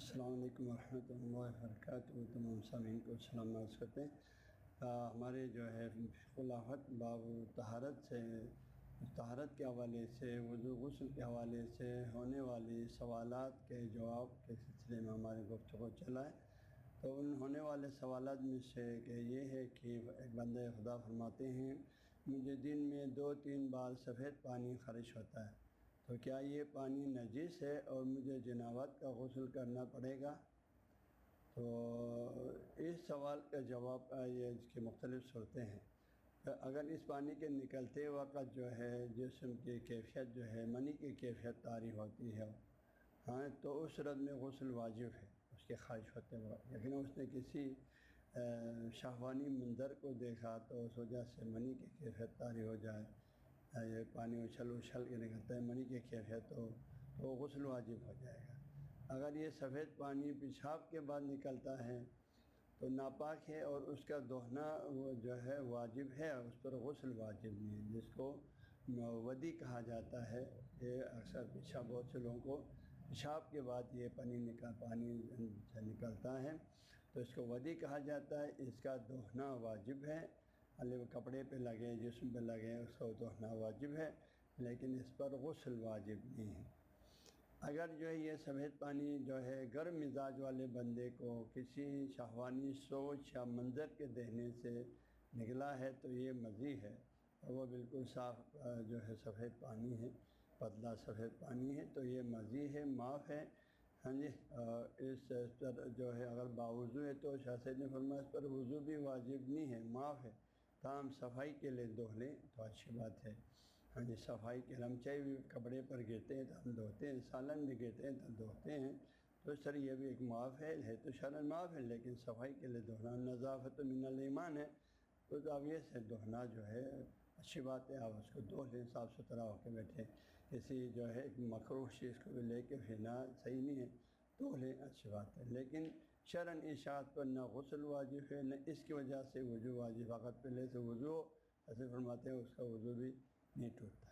السلام علیکم ورحمۃ اللہ وبرکاتہ۔ تمام سامعین کو سلام عرض کرتے ہیں۔ ہمارے جو ہے خلافت باب طہارت کے حوالے سے، وضو غسل کے حوالے سے ہونے والی سوالات کے جواب کے سلسلے میں ہماری گفتگو چلا ہے۔ تو ان ہونے والے سوالات میں سے کہ یہ ہے کہ ایک بندہ خدا فرماتے ہیں مجھے دن میں 2-3 بار سفید پانی خارج ہوتا ہے، تو کیا یہ پانی نجس ہے اور مجھے جنابت کا غسل کرنا پڑے گا؟ تو اس سوال کا جواب یہ اس کی مختلف صورتیں ہیں۔ اگر اس پانی کے نکلتے وقت جو ہے جسم کی کیفیت جو ہے منی کی کیفیت طاری ہوتی ہے تو اس صورت میں غسل واجب ہے اس کے خارج ہوتے وقت۔ لیکن اس نے کسی شہوانی منظر کو دیکھا تو اس وجہ سے منی کی کیفیت طاری ہو جائے، یہ پانی اچھل کے نکلتا ہے منی کی کیفیت تو غسل واجب ہو جائے گا۔ اگر یہ سفید پانی پیشاب کے بعد نکلتا ہے تو ناپاک ہے اور اس کا دہنا جو ہے واجب ہے، اس پر غسل واجب نہیں ہے، جس کو ودی کہا جاتا ہے۔ یہ اکثر پیشاب بہت سے لوگوں کو پیشاب کے بعد یہ پانی نکلتا ہے تو اس کو ودی کہا جاتا ہے۔ اس کا دہنا واجب ہے، وہ کپڑے پہ لگے جسم پہ لگے اس کو دہنا واجب ہے، لیکن اس پر غسل واجب نہیں ہے۔ اگر جو ہے یہ سفید پانی جو ہے گرم مزاج والے بندے کو کسی شہوانی سوچ یا منظر کے دیکھنے سے نکلا ہے تو یہ مزی ہے اور وہ بالکل صاف جو ہے سفید پانی ہے، پتلا سفید پانی ہے، تو یہ مزی ہے، معاف ہے۔ ہاں جی، اس پر جو ہے اگر باوضو ہے تو شاہ سید نے فرمایا اس پر وضو بھی واجب نہیں ہے، معاف ہے، تاہم صفائی کے لیے دھو لیں تو اچھی بات ہے۔ ہاں جی، صفائی کے لمچے بھی کپڑے پر گرتے ہیں تو ہم دھوتے ہیں، سالن بھی گرتے ہیں تو دھوتے ہیں، تو اس طرح یہ بھی ایک معاف ہے تو شرعاً معاف ہے، لیکن صفائی کے لیے دھونا نظافت من الایمان ہے، تو زاویے سے دھونا جو ہے اچھی بات ہے، آپ اس کو دھو لیں، صاف ستھرا ہو کے بیٹھیں، کسی جو ہے ایک مکروہ چیز کو بھی لے کے پھرنا صحیح نہیں ہے، دھو لیں اچھی بات ہے۔ لیکن شرعاً اشاعت پر نہ غسل واجب ہے نہ اس کی وجہ سے وضو واجب، فقط پہلے سے وضو ایسے فرماتے ہیں اس کا وضو بھی نہیں ٹوٹتا۔